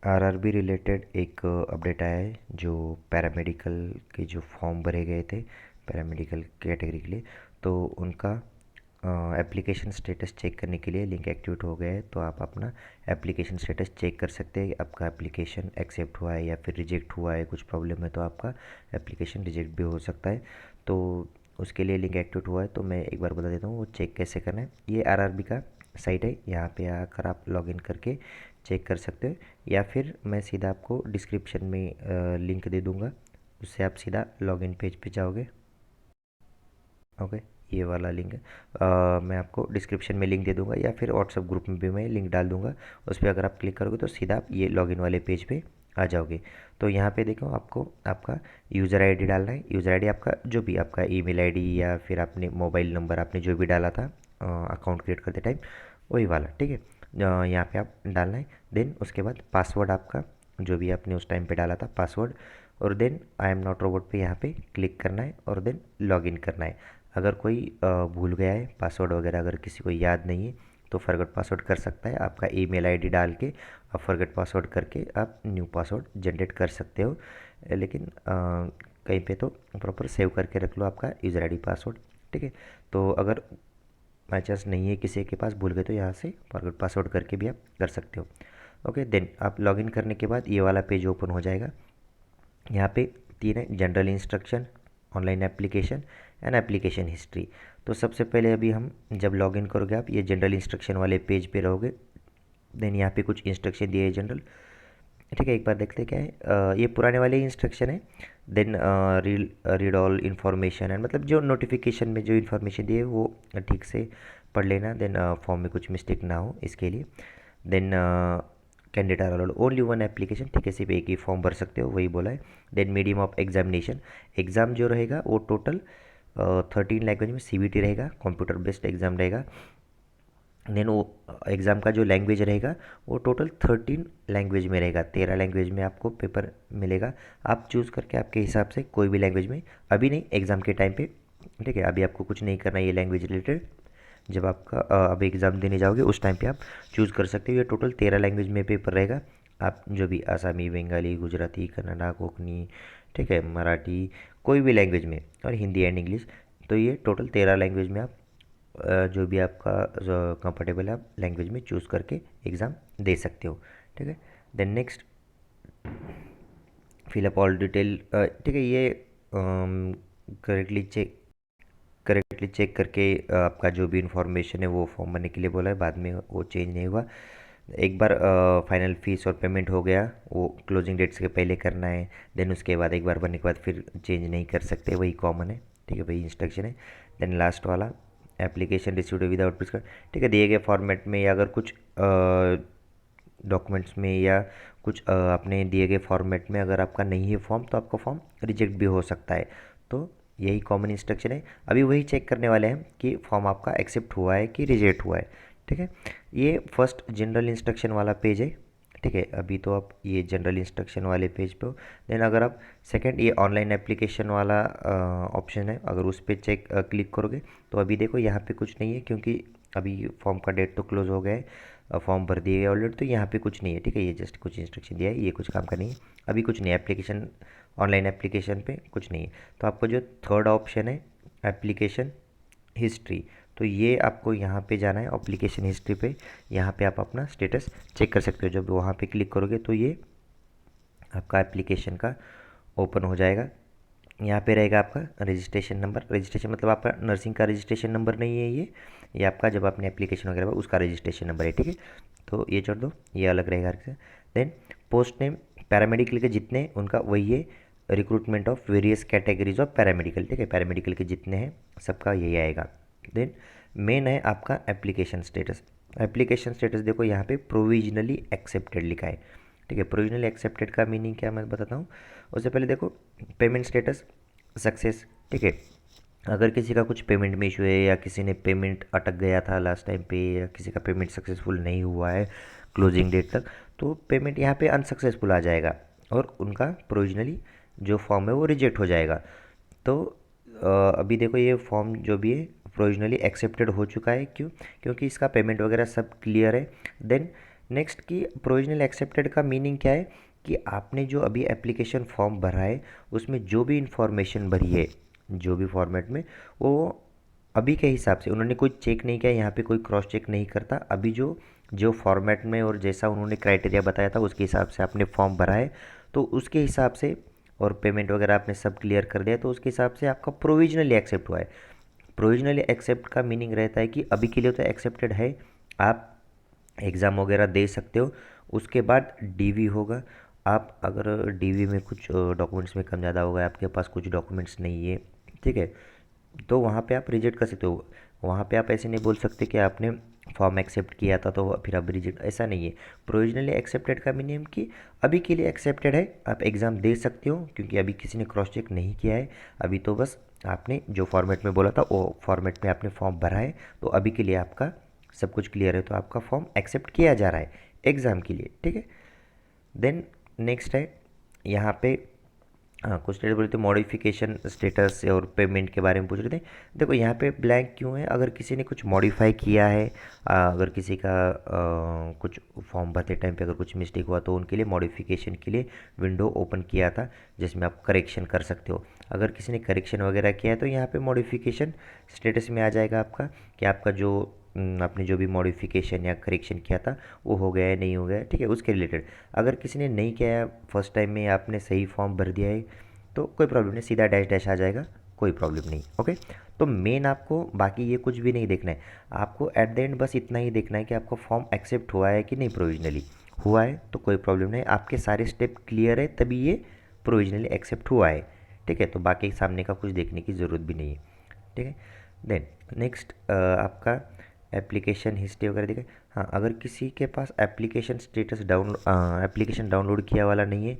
RRB related एक update आया है जो पैरामेडिकल के जो फॉर्म भरे गए थे पैरामेडिकल कैटेगरी के लिए, तो उनका एप्लीकेशन स्टेटस चेक करने के लिए लिंक एक्टिवेट हो गया है। तो आप अपना एप्लीकेशन स्टेटस चेक कर सकते हैं कि आपका एप्लीकेशन एक्सेप्ट हुआ है या फिर रिजेक्ट हुआ है। कुछ प्रॉब्लम है तो आपका एप्लीकेशन रिजेक्ट भी हो सकता है। तो उसके लिए लिंक एक्टिवेट हुआ है, तो मैं एक बार बता देता हूँ वो चेक कैसे करना है। ये आरआरबी का साइट है, यहाँ पे आकर आप लॉगिन करके चेक कर सकते हो, या फिर मैं सीधा आपको डिस्क्रिप्शन में लिंक दे दूँगा, उससे आप सीधा लॉगिन पेज पे जाओगे। ओके, ये वाला लिंक है। मैं आपको डिस्क्रिप्शन में लिंक दे दूंगा या फिर व्हाट्सएप ग्रुप में भी मैं लिंक डाल दूंगा। उस पर अगर आप क्लिक करोगे तो सीधा आप ये लॉगिन वाले पेज पे आ जाओगे। तो यहाँ पे देखो, आपको आपका यूज़र आईडी डालना है। यूज़र आईडी आपका जो भी आपका ईमेल आईडी या फिर आपने मोबाइल नंबर आपने जो भी डाला था अकाउंट क्रिएट करते टाइम, वही वाला, ठीक है। यहाँ पे आप डालना है। देन उसके बाद पासवर्ड आपका जो भी आपने उस टाइम पे डाला था पासवर्ड, और then I am not robot पे यहाँ पे क्लिक करना है और देन लॉगिन करना है। अगर कोई भूल गया है पासवर्ड वगैरह, अगर किसी को याद नहीं है तो फॉरगेट पासवर्ड कर सकता है। आपका ईमेल आईडी डाल के आप फॉरगेट पासवर्ड करके आप न्यू पासवर्ड जनरेट कर सकते हो। लेकिन कहीं पे तो प्रॉपर सेव करके रख लो आपका यूज़र आईडी पासवर्ड, ठीक है। तो अगर बाई चांस नहीं है किसी के पास, भूल गए, तो यहाँ से फॉरगेट पासवर्ड करके भी आप कर सकते हो। ओके, देन आप लॉगिन करने के बाद ये वाला पेज ओपन हो जाएगा। यहाँ पे तीन है, general instruction, online application and application history. तो सबसे पहले अभी हम जब लॉगिन करोगे आप ये जनरल इंस्ट्रक्शन वाले पेज पे रहोगे। देन यहाँ पे कुछ इंस्ट्रक्शन दिए है जनरल, ठीक है। एक बार देखते हैं क्या है। ये पुराने वाले इंस्ट्रक्शन है। Then read all information and, मतलब जो नोटिफिकेशन में जो इन्फॉर्मेशन दी है वो ठीक से पढ़ लेना। देन फॉर्म में कुछ मिस्टेक ना हो इसके लिए। Then candidate are allowed only one application, ठीक है, सिर्फ एक ही फॉर्म भर सकते हो, वही बोला है। Then medium of examination, exam जो रहेगा वो टोटल 13 लैंग्वेज में सीबीटी रहेगा, कंप्यूटर बेस्ड एग्ज़ाम रहेगा। देन वो एग्ज़ाम का जो लैंग्वेज रहेगा वो टोटल 13 लैंग्वेज में रहेगा, 13 लैंग्वेज में आपको पेपर मिलेगा। आप चूज़ करके आपके हिसाब से कोई भी लैंग्वेज में, अभी नहीं, एग्ज़ाम के टाइम पे, ठीक है। अभी आपको कुछ नहीं करना है ये लैंग्वेज रिलेटेड। जब आपका अभी एग्ज़ाम देने जाओगे उस टाइम पे आप चूज़ कर सकते हो। ये टोटल 13 लैंग्वेज में पेपर रहेगा। आप जो भी आसामी, बंगाली, गुजराती, कन्नड़ा, कोंकणी, ठीक है, मराठी, कोई भी लैंग्वेज में, और हिंदी एंड इंग्लिश। तो ये टोटल 13 लैंग्वेज में आप जो भी आपका कंफर्टेबल है आप लैंग्वेज में चूज़ करके एग्ज़ाम दे सकते हो, ठीक है। Then next, fill up all detail, ठीक है। ये करेक्टली चेक करके आपका जो भी इंफॉर्मेशन है वो फॉर्म भरने के लिए बोला है, बाद में वो चेंज नहीं हुआ। एक बार फाइनल फीस और पेमेंट हो गया, वो क्लोजिंग डेट्स के पहले करना है। देन उसके बाद एक बार भरने के बाद फिर चेंज नहीं कर सकते, वही कॉमन है, ठीक है, वही इंस्ट्रक्शन है। देन लास्ट वाला, एप्लीकेशन रिसीव्ड विदाउट प्रिस्क्राइब, ठीक है, दिए गए फॉर्मेट में, या अगर कुछ डॉक्यूमेंट्स में या कुछ अपने दिए गए फॉर्मेट में अगर आपका नहीं है फॉर्म, तो आपका फॉर्म रिजेक्ट भी हो सकता है। तो यही कॉमन इंस्ट्रक्शन है। अभी वही चेक करने वाले हैं कि फॉर्म आपका एक्सेप्ट हुआ है कि रिजेक्ट हुआ है, ठीक है। ये फर्स्ट जनरल इंस्ट्रक्शन वाला पेज है, ठीक है। अभी तो आप ये जनरल इंस्ट्रक्शन वाले पेज पे हो। देन अगर आप सेकंड ये ऑनलाइन एप्लीकेशन वाला ऑप्शन है, अगर उस पर चेक क्लिक करोगे तो अभी देखो यहाँ पे कुछ नहीं है, क्योंकि अभी फॉर्म का डेट तो क्लोज हो गया है, फॉर्म भर दिए गए ऑलरेडी, तो यहाँ पे कुछ नहीं है, ठीक है। ये जस्ट कुछ इंस्ट्रक्शन दिया है, ये कुछ काम का नहीं है। अभी कुछ नहीं है एप्लीकेशन, ऑनलाइन एप्लीकेशन पे कुछ नहीं है। तो आपको जो थर्ड ऑप्शन है एप्लीकेशन हिस्ट्री, तो ये आपको यहाँ पे जाना है एप्लीकेशन हिस्ट्री पे। यहाँ पे आप अपना स्टेटस चेक कर सकते हो। जब वहाँ पे क्लिक करोगे तो ये आपका एप्लीकेशन का ओपन हो जाएगा। यहाँ पे रहेगा आपका रजिस्ट्रेशन नंबर, रजिस्ट्रेशन मतलब आपका नर्सिंग का रजिस्ट्रेशन नंबर नहीं है ये आपका जब आपने एप्लीकेशन वगैरह उसका रजिस्ट्रेशन नंबर है, ठीक है। तो ये छोड़ दो, ये अलग रहेगा। देन पोस्ट नेम, पैरामेडिकल के जितने उनका वही है, recruitment of various categories of paramedical, ठीक है, पैरामेडिकल के जितने हैं सबका यही आएगा। देन मेन है आपका एप्लीकेशन स्टेटस। एप्लीकेशन स्टेटस देखो यहाँ पे प्रोविजनली एक्सेप्टेड लिखा है, ठीक है। प्रोविजनली एक्सेप्टेड का मीनिंग क्या मैं बताता हूँ। उससे पहले देखो पेमेंट स्टेटस सक्सेस, ठीक है। अगर किसी का कुछ पेमेंट में इशू है या किसी ने पेमेंट अटक गया था लास्ट टाइम पे, या किसी का पेमेंट सक्सेसफुल नहीं हुआ है क्लोजिंग डेट तक, तो पेमेंट यहाँ पे अनसक्सेसफुल आ जाएगा और उनका प्रोविजनली जो फॉर्म है वो रिजेक्ट हो जाएगा। तो अभी देखो ये फॉर्म जो भी है प्रोविजनली एक्सेप्टेड हो चुका है, क्यों? क्योंकि इसका पेमेंट वगैरह सब क्लियर है। देन नेक्स्ट की प्रोविजनली एक्सेप्टेड का मीनिंग क्या है कि आपने जो अभी एप्लीकेशन फॉर्म भरा है उसमें जो भी इंफॉर्मेशन भरी है, जो भी फॉर्मेट में, वो अभी के हिसाब से उन्होंने कोई चेक नहीं किया, यहाँ पे कोई क्रॉस चेक नहीं करता। अभी जो जो फॉर्मेट में और जैसा उन्होंने क्राइटेरिया बताया था उसके हिसाब से आपने फॉर्म भरा है, तो उसके हिसाब से, और पेमेंट वगैरह आपने सब क्लियर कर दिया, तो उसके हिसाब से आपका प्रोविजनली एक्सेप्ट हुआ है। प्रोविजनली एक्सेप्ट का मीनिंग रहता है कि अभी के लिए तो एक्सेप्टेड है, आप एग्ज़ाम वगैरह दे सकते हो। उसके बाद डीवी होगा। आप अगर डीवी में कुछ डॉक्यूमेंट्स में कम ज़्यादा होगा, आपके पास कुछ डॉक्यूमेंट्स नहीं है, ठीक है, तो वहाँ पे आप रिजेक्ट कर सकते हो। वहाँ पे आप ऐसे नहीं बोल सकते कि आपने फॉर्म एक्सेप्ट किया था तो फिर अब रिजेक्ट, ऐसा नहीं है। प्रोविजनली एक्सेप्टेड का मीनिंग कि अभी के लिए एक्सेप्टेड है, आप एग्ज़ाम दे सकते हो, क्योंकि अभी किसी ने क्रॉस चेक नहीं किया है। अभी तो बस आपने जो फॉर्मेट में बोला था वो फॉर्मेट में आपने फॉर्म भरा है, तो अभी के लिए आपका सब कुछ क्लियर है, तो आपका फॉर्म एक्सेप्ट किया जा रहा है एग्ज़ाम के लिए, ठीक है। देन नेक्स्ट है यहाँ पे, हाँ कुछ स्टेटस बोले थे मॉडिफिकेशन स्टेटस और पेमेंट के बारे में पूछ रहे थे। देखो यहाँ पे ब्लैंक क्यों है, अगर किसी ने कुछ मॉडिफाई किया है, अगर किसी का कुछ फॉर्म भरते टाइम पे अगर कुछ मिस्टेक हुआ तो उनके लिए मॉडिफिकेशन के लिए विंडो ओपन किया था, जिसमें आप करेक्शन कर सकते हो। अगर किसी ने करेक्शन वगैरह किया है तो यहाँ पे मॉडिफिकेशन स्टेटस में आ जाएगा आपका कि आपका जो आपने जो भी मॉडिफिकेशन या करेक्शन किया था वो हो गया है नहीं हो गया है, ठीक है, उसके रिलेटेड। अगर किसी ने नहीं किया है, फर्स्ट टाइम में आपने सही फॉर्म भर दिया है, तो कोई प्रॉब्लम नहीं, सीधा डैश डैश आ जाएगा, कोई प्रॉब्लम नहीं, ओके। तो मेन आपको बाकी ये कुछ भी नहीं देखना है, आपको एट द एंड बस इतना ही देखना है कि आपका फॉर्म एक्सेप्ट हुआ है कि नहीं। प्रोविजनली हुआ है तो कोई प्रॉब्लम नहीं, आपके सारे स्टेप क्लियर है तभी ये प्रोविजनली एक्सेप्ट हुआ है, ठीक है। तो बाकी सामने का कुछ देखने की ज़रूरत भी नहीं है, ठीक है। देन नेक्स्ट आपका एप्लीकेशन हिस्ट्री वगैरह दिखे। हाँ, अगर किसी के पास एप्लीकेशन स्टेटस एप्लीकेशन डाउनलोड किया वाला नहीं है,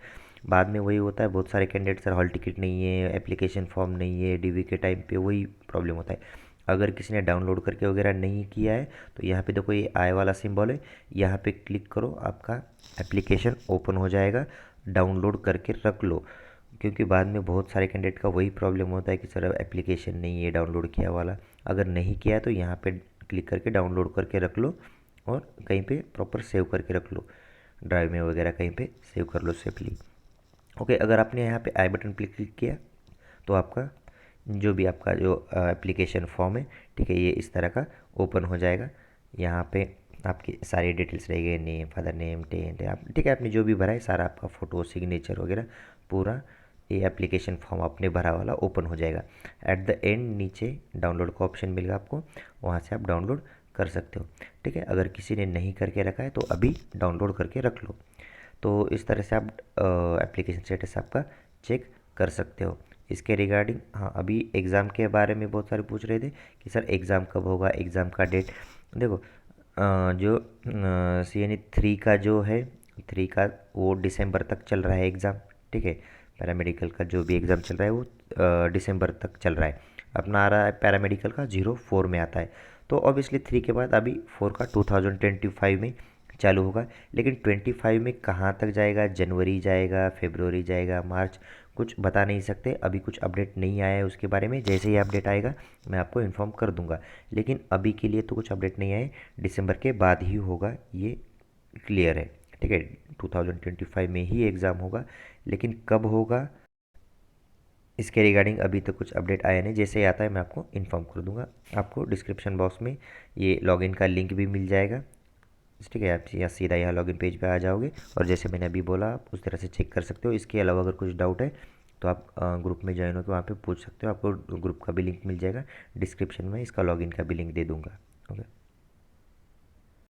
बाद में वही होता है, बहुत सारे कैंडिडेट सर हॉल टिकट नहीं है, एप्लीकेशन फॉर्म नहीं है, डीवी के टाइम पे वही प्रॉब्लम होता है। अगर किसी ने डाउनलोड करके वगैरह नहीं किया है तो यहाँ पे देखो ये आई वाला सिंबल है, यहाँ पे क्लिक करो, आपका एप्लीकेशन ओपन हो जाएगा, डाउनलोड करके रख लो। क्योंकि बाद में बहुत सारे कैंडिडेट का वही प्रॉब्लम होता है कि सर एप्लीकेशन नहीं है डाउनलोड किया वाला। अगर नहीं किया है तो यहाँ पे क्लिक करके डाउनलोड करके रख लो और कहीं पे प्रॉपर सेव करके रख लो, ड्राइव में वगैरह कहीं पे सेव कर लो सेफली, ओके। अगर आपने यहाँ पे आई बटन पे क्लिक किया तो आपका जो भी आपका जो एप्लीकेशन फॉर्म है, ठीक है, ये इस तरह का ओपन हो जाएगा। यहाँ पे आपकी सारी डिटेल्स रहेगी, नेम, फादर नेम, टेंट, आप ठीक है, आपने जो भी भरा है सारा, आपका फ़ोटो, सिग्नेचर वगैरह पूरा ये एप्लीकेशन फॉर्म आपने भरा वाला ओपन हो जाएगा। एट द एंड नीचे डाउनलोड का ऑप्शन मिलेगा आपको, वहाँ से आप डाउनलोड कर सकते हो, ठीक है। अगर किसी ने नहीं करके रखा है तो अभी डाउनलोड करके रख लो। तो इस तरह से आप एप्लीकेशन स्टेटस आपका चेक कर सकते हो। इसके रिगार्डिंग, हाँ, अभी एग्ज़ाम के बारे में बहुत सारे पूछ रहे थे कि सर एग्ज़ाम कब होगा, एग्ज़ाम का डेट। देखो जो CNE 3 का जो है, 3 का वो दिसंबर तक चल रहा है एग्ज़ाम, ठीक है। पैरामेडिकल का जो भी एग्ज़ाम चल रहा है वो दिसंबर तक चल रहा है। अपना आ रहा है पैरामेडिकल का 04 में आता है, तो ऑब्वियसली 3 के बाद अभी 4 का 2025 में चालू होगा। लेकिन 25 में कहाँ तक जाएगा, जनवरी जाएगा, फरवरी जाएगा, मार्च, कुछ बता नहीं सकते, अभी कुछ अपडेट नहीं आया है उसके बारे में। जैसे ही अपडेट आएगा मैं आपको इन्फॉर्म कर दूंगा, लेकिन अभी के लिए तो कुछ अपडेट नहीं आए, दिसंबर के बाद ही होगा, ये क्लियर है, ठीक है। 2025 में ही एग्ज़ाम होगा, लेकिन कब होगा इसके रिगार्डिंग अभी तो कुछ अपडेट आया नहीं, जैसे ही आता है मैं आपको इन्फॉर्म कर दूंगा। आपको डिस्क्रिप्शन बॉक्स में ये लॉगिन का लिंक भी मिल जाएगा, ठीक है। आप या सीधा यहाँ लॉगिन पेज पे आ जाओगे और जैसे मैंने अभी बोला आप उस तरह से चेक कर सकते हो। इसके अलावा अगर कुछ डाउट है तो आप ग्रुप में ज्वाइन होकर वहाँ पे पूछ सकते हो, आपको ग्रुप का भी लिंक मिल जाएगा, डिस्क्रिप्शन में इसका लॉगिन का भी लिंक दे दूँगा, ओके।